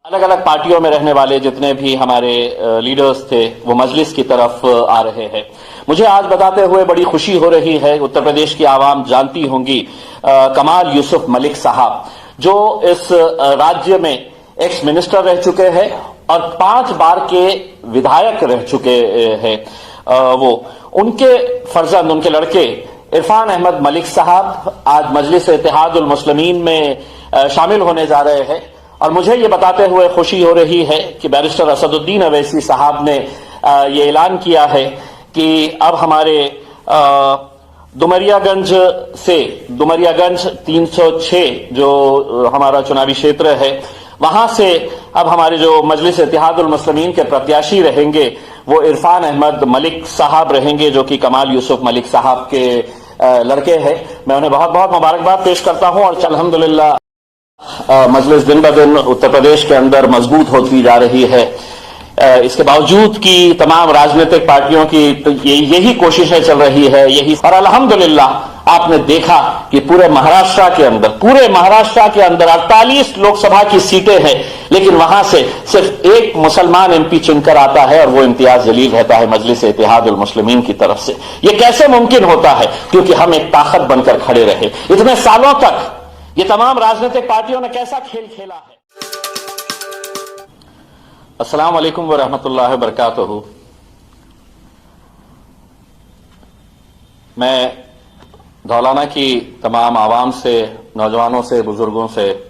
अलग अलग पार्टियों में रहने वाले जितने भी हमारे लीडर्स थे वो मजलिस की तरफ आ रहे हैं। मुझे आज बताते हुए बड़ी खुशी हो रही है। उत्तर प्रदेश की आवाम जानती होंगी कमाल यूसुफ मलिक साहब, जो इस राज्य में एक्स मिनिस्टर रह चुके हैं और 5 बार के विधायक रह चुके हैं। वो उनके फर्जंद, उनके लड़के इरफान अहमद मलिक साहब आज मजलिस इत्तेहादुल मुस्लिमीन में शामिल होने जा रहे हैं। और मुझे ये बताते हुए खुशी हो रही है कि बैरिस्टर असदुद्दीन अवैसी साहब ने ये ऐलान किया है कि अब हमारे डुमरियागंज 306 जो हमारा चुनावी क्षेत्र है, वहां से अब हमारे जो मजलिस इत्तेहादुल मुस्लिमीन के प्रत्याशी रहेंगे वो इरफान अहमद मलिक साहब रहेंगे, जो कि कमाल यूसुफ मलिक साहब के लड़के हैं। मैं उन्हें बहुत बहुत मुबारकबाद पेश करता हूं और अल्हम्दुलिल्लाह मजलिस दिन ब दिन उत्तर प्रदेश के अंदर मजबूत होती जा रही है। इसके बावजूद कि तमाम राजनीतिक पार्टियों की तो यही कोशिशें चल रही है, और अल्हम्दुलिल्लाह आपने देखा कि पूरे महाराष्ट्र के अंदर 48 लोकसभा की सीटें हैं, लेकिन वहां से सिर्फ एक मुसलमान एमपी चुनकर आता है और वो इम्तियाज जलील रहता है मजलिस इत्तेहादुल मुस्लिमीन की तरफ से। ये कैसे मुमकिन होता है? क्योंकि हम एक ताकत बनकर खड़े रहे। इतने सालों तक ये तमाम राजनीतिक पार्टियों ने कैसा खेल खेला है। अस्सलाम वालेकुम व रहमतुल्लाहि व बरकातहू। मैं धौलाना की तमाम आवाम से, नौजवानों से, बुजुर्गों से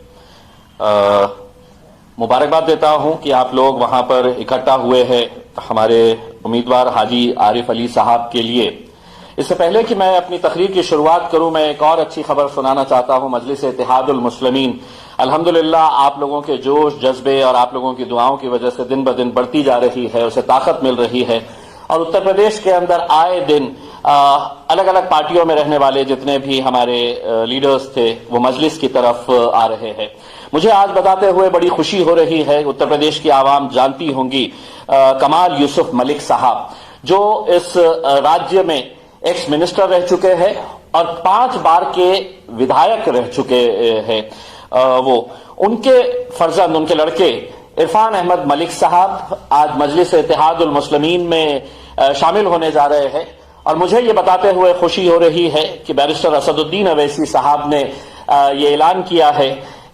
मुबारकबाद देता हूं कि आप लोग वहां पर इकट्ठा हुए हैं हमारे उम्मीदवार हाजी आरिफ अली साहब के लिए। इससे पहले कि मैं अपनी तकरीर की शुरुआत करूं, मैं एक और अच्छी खबर सुनाना चाहता हूं। मजलिस इत्तेहादुल मुस्लिमीन अल्हम्दुलिल्लाह आप लोगों के जोश जज्बे और आप लोगों की दुआओं की वजह से दिन ब दिन बढ़ती जा रही है, उसे ताकत मिल रही है। और उत्तर प्रदेश के अंदर आए दिन अलग अलग पार्टियों में रहने वाले जितने भी हमारे लीडर्स थे वो मजलिस की तरफ आ रहे हैं। मुझे आज बताते हुए बड़ी खुशी हो रही है। उत्तर प्रदेश की आवाम जानती होंगी कमाल यूसुफ मलिक साहब, जो इस राज्य में एक्स मिनिस्टर रह चुके हैं और 5 बार के विधायक रह चुके हैं। वो उनके फर्जंद, उनके लड़के इरफान अहमद मलिक साहब आज मजलिस इत्तेहादुल मुस्लिमीन में शामिल होने जा रहे हैं। और मुझे ये बताते हुए खुशी हो रही है कि बैरिस्टर असदुद्दीन अवैसी साहब ने ये ऐलान किया है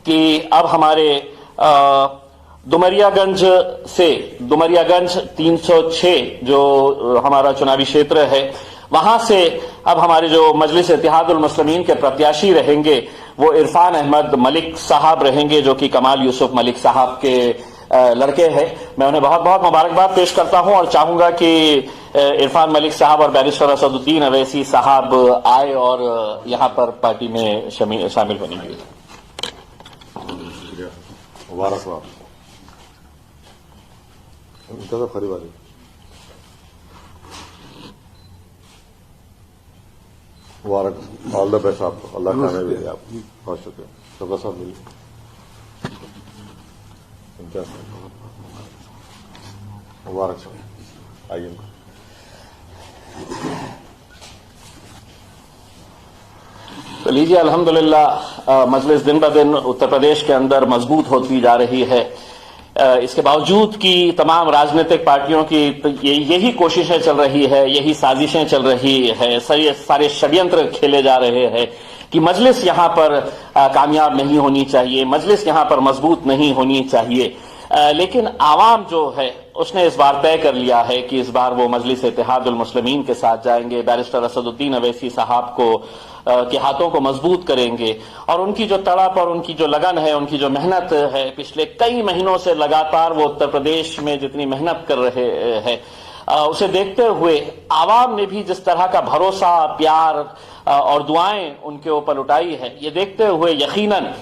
कि अब हमारे डुमरियागंज 306 जो हमारा चुनावी क्षेत्र है, वहां से अब हमारे जो मजलिस इत्तेहादुल मुस्लिमीन के प्रत्याशी रहेंगे वो इरफान अहमद मलिक साहब रहेंगे, जो कि कमाल यूसुफ मलिक साहब के लड़के हैं। मैं उन्हें बहुत बहुत मुबारकबाद पेश करता हूं और चाहूंगा कि इरफान मलिक साहब और बैरिस्टर असदुद्दीन अवैसी साहब आए और यहां पर पार्टी में शामिल होने के लिए। मुबारक, ऑल द बेस्ट आपको, अल्लाह कामयाबी दे आपको। बहुत शुक्रिया। सबका साथ मिलिए। मुबारक आइए। तो लीजिए, अल्हम्दुलिल्लाह मजलिस दिन ब दिन उत्तर प्रदेश के अंदर मजबूत होती जा रही है। इसके बावजूद कि तमाम राजनीतिक पार्टियों की तो यही कोशिशें चल रही है, यही साजिशें चल रही है, सारे षड्यंत्र खेले जा रहे हैं कि मजलिस यहां पर कामयाब नहीं होनी चाहिए, मजलिस यहां पर मजबूत नहीं होनी चाहिए। लेकिन आवाम जो है उसने इस बार तय कर लिया है कि इस बार वो मजलिस इत्तेहादुल मुस्लिमीन के साथ जाएंगे, बैरिस्टर असदुद्दीन अवैसी साहब को के हाथों को मजबूत करेंगे। और उनकी जो तड़प और उनकी जो लगन है, उनकी जो मेहनत है, पिछले कई महीनों से लगातार वो उत्तर प्रदेश में जितनी मेहनत कर रहे हैं, उसे देखते हुए आवाम ने भी जिस तरह का भरोसा, प्यार और दुआएं उनके ऊपर उठाई है, ये देखते हुए यकीनन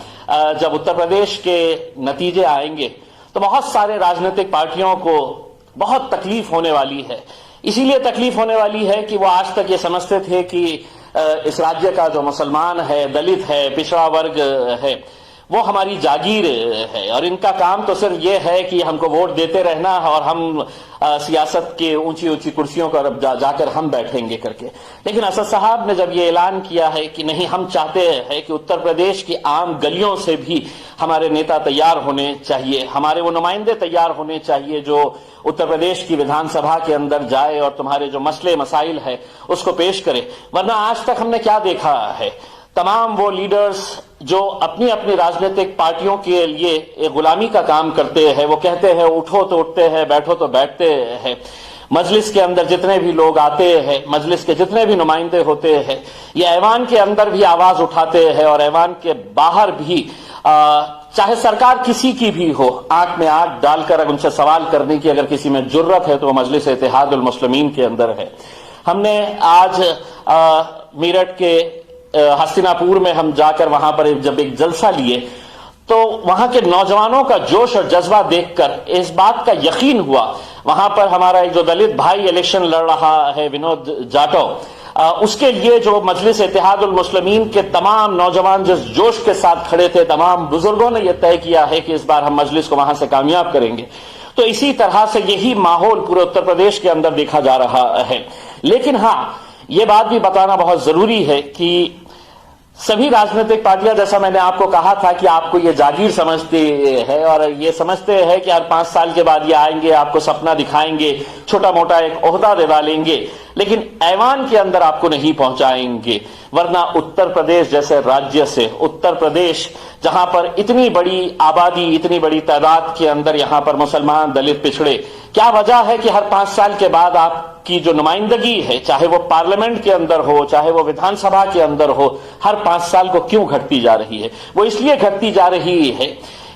जब उत्तर प्रदेश के नतीजे आएंगे तो बहुत सारे राजनीतिक पार्टियों को बहुत तकलीफ होने वाली है। इसीलिए तकलीफ होने वाली है कि वो आज तक ये समझते थे कि इस राज्य का जो मुसलमान है, दलित है, पिछड़ा वर्ग है, वो हमारी जागीर है और इनका काम तो सिर्फ ये है कि हमको वोट देते रहना और हम सियासत के ऊंची ऊंची कुर्सियों पर जाकर हम बैठेंगे करके। लेकिन असद साहब ने जब ये ऐलान किया है कि नहीं, हम चाहते हैं कि उत्तर प्रदेश की आम गलियों से भी हमारे नेता तैयार होने चाहिए, हमारे वो नुमाइंदे तैयार होने चाहिए जो उत्तर प्रदेश की विधानसभा के अंदर जाए और तुम्हारे जो मसले मसाइल है उसको पेश करे। वरना आज तक हमने क्या देखा है, तमाम वो लीडर्स जो अपनी अपनी राजनीतिक पार्टियों के लिए एक गुलामी का काम करते हैं, वो कहते हैं उठो तो उठते हैं, बैठो तो बैठते हैं। मजलिस के अंदर जितने भी लोग आते हैं, मजलिस के जितने भी नुमाइंदे होते हैं, ये ऐवान के अंदर भी आवाज उठाते हैं और ऐवान के बाहर भी चाहे सरकार किसी की भी हो, आंख में आंख डालकर अगर उनसे सवाल करने की अगर किसी में जुर्रत है तो वो मजलिस इत्तेहादुल मुस्लिमीन के अंदर है। हमने आज मेरठ के हस्तिनापुर में हम जाकर वहां पर जब एक जलसा लिए तो वहां के नौजवानों का जोश और जज्बा देखकर इस बात का यकीन हुआ। वहां पर हमारा एक जो दलित भाई इलेक्शन लड़ रहा है, विनोद जाटव, उसके लिए जो मजलिस इत्तेहादुल मुस्लिमीन के तमाम नौजवान जिस जोश के साथ खड़े थे, तमाम बुजुर्गों ने यह तय किया है कि इस बार हम मजलिस को वहां से कामयाब करेंगे। तो इसी तरह से यही माहौल पूरे उत्तर प्रदेश के अंदर देखा जा रहा है। लेकिन हां, यह बात भी बताना बहुत जरूरी है कि सभी राजनीतिक पार्टियां, जैसा मैंने आपको कहा था कि आपको ये जागीर समझते हैं और ये समझते हैं कि हर 5 साल के बाद ये आएंगे, आपको सपना दिखाएंगे, छोटा मोटा एक ओहदा दिला लेंगे, लेकिन ऐवान के अंदर आपको नहीं पहुंचाएंगे। वरना उत्तर प्रदेश जैसे राज्य से, उत्तर प्रदेश जहां पर इतनी बड़ी आबादी, इतनी बड़ी तादाद के अंदर यहां पर मुसलमान, दलित, पिछड़े, क्या वजह है कि हर 5 साल के बाद आपकी जो नुमाइंदगी है, चाहे वो पार्लियामेंट के अंदर हो, चाहे वो विधानसभा के अंदर हो, हर 5 साल को क्यों घटती जा रही है? वो इसलिए घटती जा रही है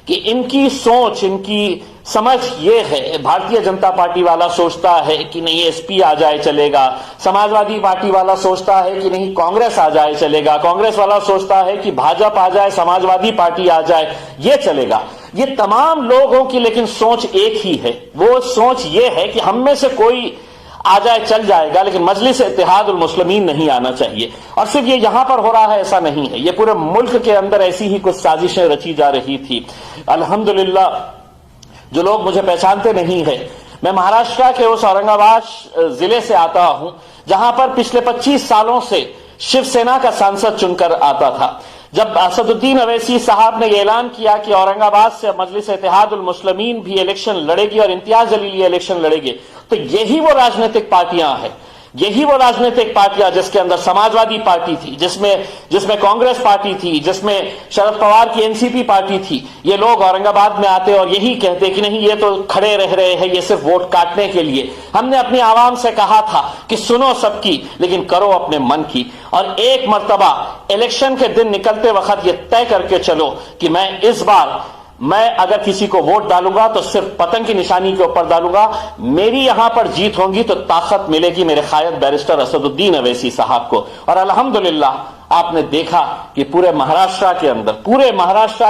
कि इनकी सोच, इनकी समझ ये है, भारतीय जनता पार्टी वाला सोचता है कि नहीं एसपी आ जाए चलेगा, समाजवादी पार्टी वाला सोचता है कि नहीं कांग्रेस आ जाए चलेगा, कांग्रेस वाला सोचता है कि भाजपा आ जाए, समाजवादी पार्टी आ जाए, ये चलेगा। ये तमाम लोगों की लेकिन सोच एक ही है। वो सोच ये है कि हम में से कोई आ जाए चल जाएगा, लेकिन मजलिस इत्तेहादुल मुस्लिमीन नहीं आना चाहिए। और सिर्फ ये यहां पर हो रहा है ऐसा नहीं है, ये पूरे मुल्क के अंदर ऐसी ही कुछ साजिशें रची जा रही थी। अल्हम्दुलिल्लाह, जो लोग मुझे पहचानते नहीं है, मैं महाराष्ट्र के उस औरंगाबाद जिले से आता हूं जहां पर पिछले 25 सालों से शिवसेना का सांसद चुनकर आता था। जब असदुद्दीन अवैसी साहब ने यह ऐलान किया कि औरंगाबाद से मजलिस इत्तेहादुल मुस्लिमीन भी इलेक्शन लड़ेगी और इम्तियाज जलील इलेक्शन लड़ेगी, तो यही वो राजनीतिक पार्टियां हैं, यही वो राजनीतिक पार्टियां जिसके अंदर समाजवादी पार्टी थी, जिसमें कांग्रेस पार्टी थी, जिसमें शरद पवार की एनसीपी पार्टी थी। ये लोग औरंगाबाद में आते और यही कहते कि नहीं, ये तो खड़े रह रहे हैं, ये सिर्फ वोट काटने के लिए। हमने अपनी आवाम से कहा था कि सुनो सबकी, लेकिन करो अपने मन की, और एक मर्तबा इलेक्शन के दिन निकलते वक्त ये तय करके चलो कि मैं अगर किसी को वोट डालूंगा तो सिर्फ पतंग की निशानी के ऊपर डालूंगा। मेरी यहां पर जीत होगी तो ताकत मिलेगी मेरे कायद बैरिस्टर असदुद्दीन अवैसी साहब को। और अल्हम्दुलिल्लाह आपने देखा कि पूरे महाराष्ट्र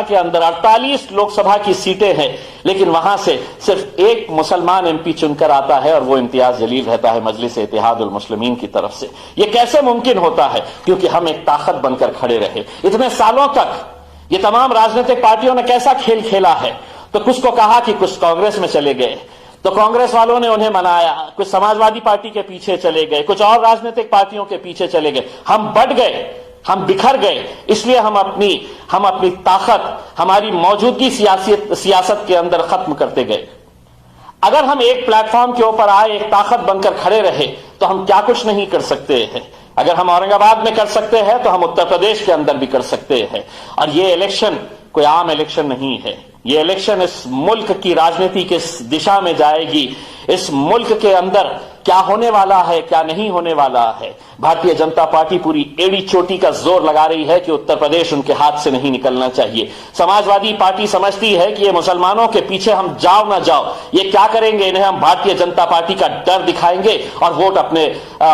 के अंदर 48 लोकसभा की सीटें हैं, लेकिन वहां से सिर्फ एक मुसलमान एमपी चुनकर आता है और वो इम्तियाज जलील रहता है मजलिस इत्तेहादुल मुस्लिमीन की तरफ से। ये कैसे मुमकिन होता है? क्योंकि हम एक ताकत बनकर खड़े रहे। इतने सालों तक ये तमाम राजनीतिक पार्टियों ने कैसा खेल खेला है? तो कुछ को कहा कि कुछ कांग्रेस में चले गए, तो कांग्रेस वालों ने उन्हें मनाया, कुछ समाजवादी पार्टी के पीछे चले गए, कुछ और राजनीतिक पार्टियों के पीछे चले गए। हम बढ़ गए, हम बिखर गए, इसलिए हम अपनी ताकत, हमारी मौजूदगी सियासत के अंदर खत्म करते गए। अगर हम एक प्लेटफॉर्म के ऊपर आए, एक ताकत बनकर खड़े रहे, तो हम क्या कुछ नहीं कर सकते हैं। अगर हम औरंगाबाद में कर सकते हैं तो हम उत्तर प्रदेश के अंदर भी कर सकते हैं। और ये इलेक्शन कोई आम इलेक्शन नहीं है, ये इलेक्शन इस मुल्क की राजनीति किस दिशा में जाएगी, इस मुल्क के अंदर क्या होने वाला है, क्या नहीं होने वाला है। भारतीय जनता पार्टी पूरी एड़ी चोटी का जोर लगा रही है कि उत्तर प्रदेश उनके हाथ से नहीं निकलना चाहिए। समाजवादी पार्टी समझती है कि ये मुसलमानों के पीछे हम जाओ ना जाओ, ये क्या करेंगे, इन्हें हम भारतीय जनता पार्टी का डर दिखाएंगे और वोट अपने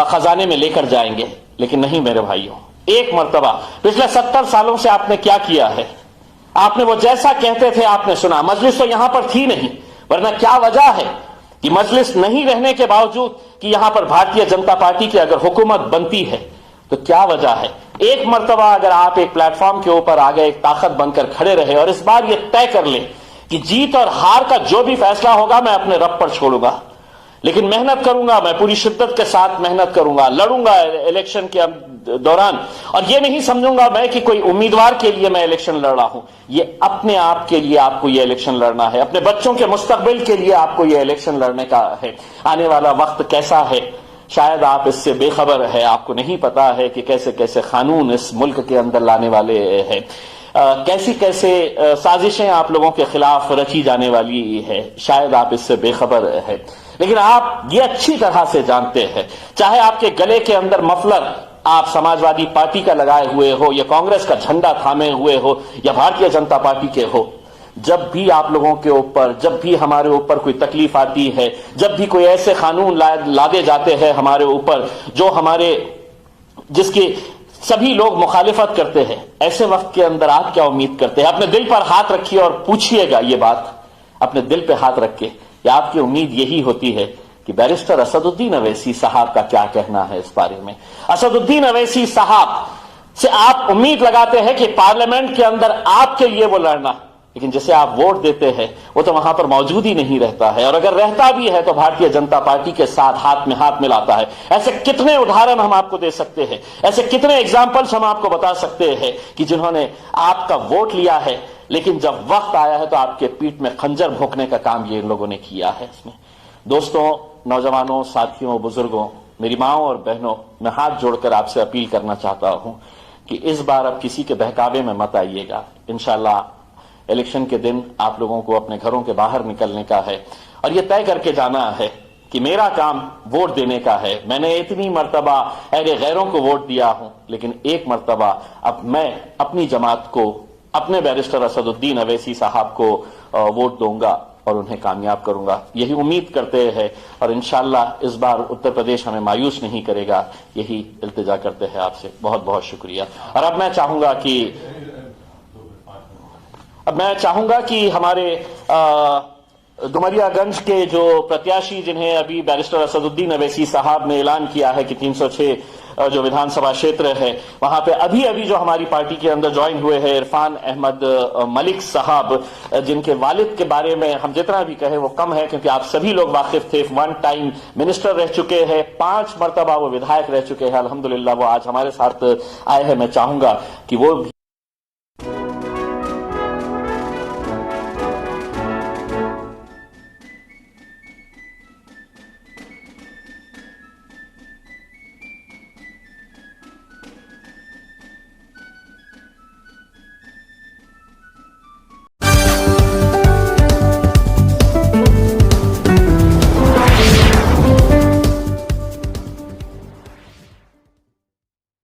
खजाने में लेकर जाएंगे। लेकिन नहीं मेरे भाइयों, एक मर्तबा पिछले 70 सालों से आपने क्या किया है? आपने वो जैसा कहते थे आपने सुना। मजलिस तो यहां पर थी नहीं, वरना क्या वजह है कि मजलिस नहीं रहने के बावजूद कि यहां पर भारतीय जनता पार्टी की अगर हुकूमत बनती है तो क्या वजह है एक मर्तबा अगर आप एक प्लेटफॉर्म के ऊपर आगे एक ताकत बनकर खड़े रहे और इस बार ये तय कर ले कि जीत और हार का जो भी फैसला होगा मैं अपने रब पर छोड़ूंगा, लेकिन मेहनत करूंगा, मैं पूरी शिद्दत के साथ मेहनत करूंगा, लड़ूंगा इलेक्शन के दौरान, और ये नहीं समझूंगा मैं कि कोई उम्मीदवार के लिए मैं इलेक्शन लड़ रहा हूं। ये अपने आप के लिए आपको ये इलेक्शन लड़ना है, अपने बच्चों के मुस्तकबिल के लिए आपको ये इलेक्शन लड़ने का है। आने वाला वक्त कैसा है शायद आप इससे बेखबर है, आपको नहीं पता है कि कैसे कैसे कानून इस मुल्क के अंदर लाने वाले हैं, कैसी कैसे साजिशें आप लोगों के खिलाफ रची जाने वाली है, शायद आप इससे बेखबर है। लेकिन आप ये अच्छी तरह से जानते हैं, चाहे आपके गले के अंदर मफलर आप समाजवादी पार्टी का लगाए हुए हो, या कांग्रेस का झंडा थामे हुए हो, या भारतीय जनता पार्टी के हो, जब भी आप लोगों के ऊपर, जब भी हमारे ऊपर कोई तकलीफ आती है, जब भी कोई ऐसे कानून लादे जाते हैं हमारे ऊपर जो जिसकी सभी लोग मुखालिफत करते हैं, ऐसे वक्त के अंदर आप क्या उम्मीद करते हैं? अपने दिल पर हाथ रखिए और पूछिएगा ये बात, अपने दिल पे हाथ रख के, या आपकी उम्मीद यही होती है कि बैरिस्टर असदुद्दीन अवैसी साहब का क्या कहना है इस बारे में? असदुद्दीन अवैसी साहब से आप उम्मीद लगाते हैं कि पार्लियामेंट के अंदर आपके लिए वो लड़ना, लेकिन जिसे आप वोट देते हैं वो तो वहां पर मौजूद ही नहीं रहता है, और अगर रहता भी है तो भारतीय जनता पार्टी के साथ हाथ में हाथ मिलाता है। ऐसे कितने उदाहरण हम आपको दे सकते हैं, ऐसे कितने एग्जाम्पल्स हम आपको बता सकते हैं कि जिन्होंने आपका वोट लिया है, लेकिन जब वक्त आया है तो आपके पीठ में खंजर भोंकने का काम ये इन लोगों ने किया है। इसमें दोस्तों, नौजवानों, साथियों, बुजुर्गों, मेरी माओ और बहनों, मैं हाथ जोड़कर आपसे अपील करना चाहता हूं कि इस बार अब किसी के बहकावे में मत आइएगा। इंशाल्लाह इलेक्शन के दिन आप लोगों को अपने घरों के बाहर निकलने का है और यह तय करके जाना है कि मेरा काम वोट देने का है। मैंने इतनी मर्तबा अहले गैरों को वोट दिया हूं, लेकिन एक मर्तबा अब मैं अपनी जमात को, अपने बैरिस्टर असदुद्दीन अवैसी साहब को वोट दूंगा और उन्हें कामयाब करूंगा। यही उम्मीद करते हैं और इंशाअल्लाह इस बार उत्तर प्रदेश हमें मायूस नहीं करेगा, यही इल्तिजा करते हैं आपसे। बहुत बहुत शुक्रिया। और अब मैं चाहूंगा कि हमारे डुमरियागंज के जो प्रत्याशी, जिन्हें अभी बैरिस्टर असदुद्दीन अवैसी साहब ने ऐलान किया है कि 306 जो विधानसभा क्षेत्र है, वहां पे अभी अभी जो हमारी पार्टी के अंदर ज्वाइन हुए हैं इरफान अहमद मलिक साहब, जिनके वालिद के बारे में हम जितना भी कहें वो कम है, क्योंकि आप सभी लोग वाकिफ थे। 1 टाइम मिनिस्टर रह चुके हैं, 5 मरतबा वो विधायक रह चुके हैं। अल्हम्दुलिल्लाह वो आज हमारे साथ आए हैं। मैं चाहूंगा कि वो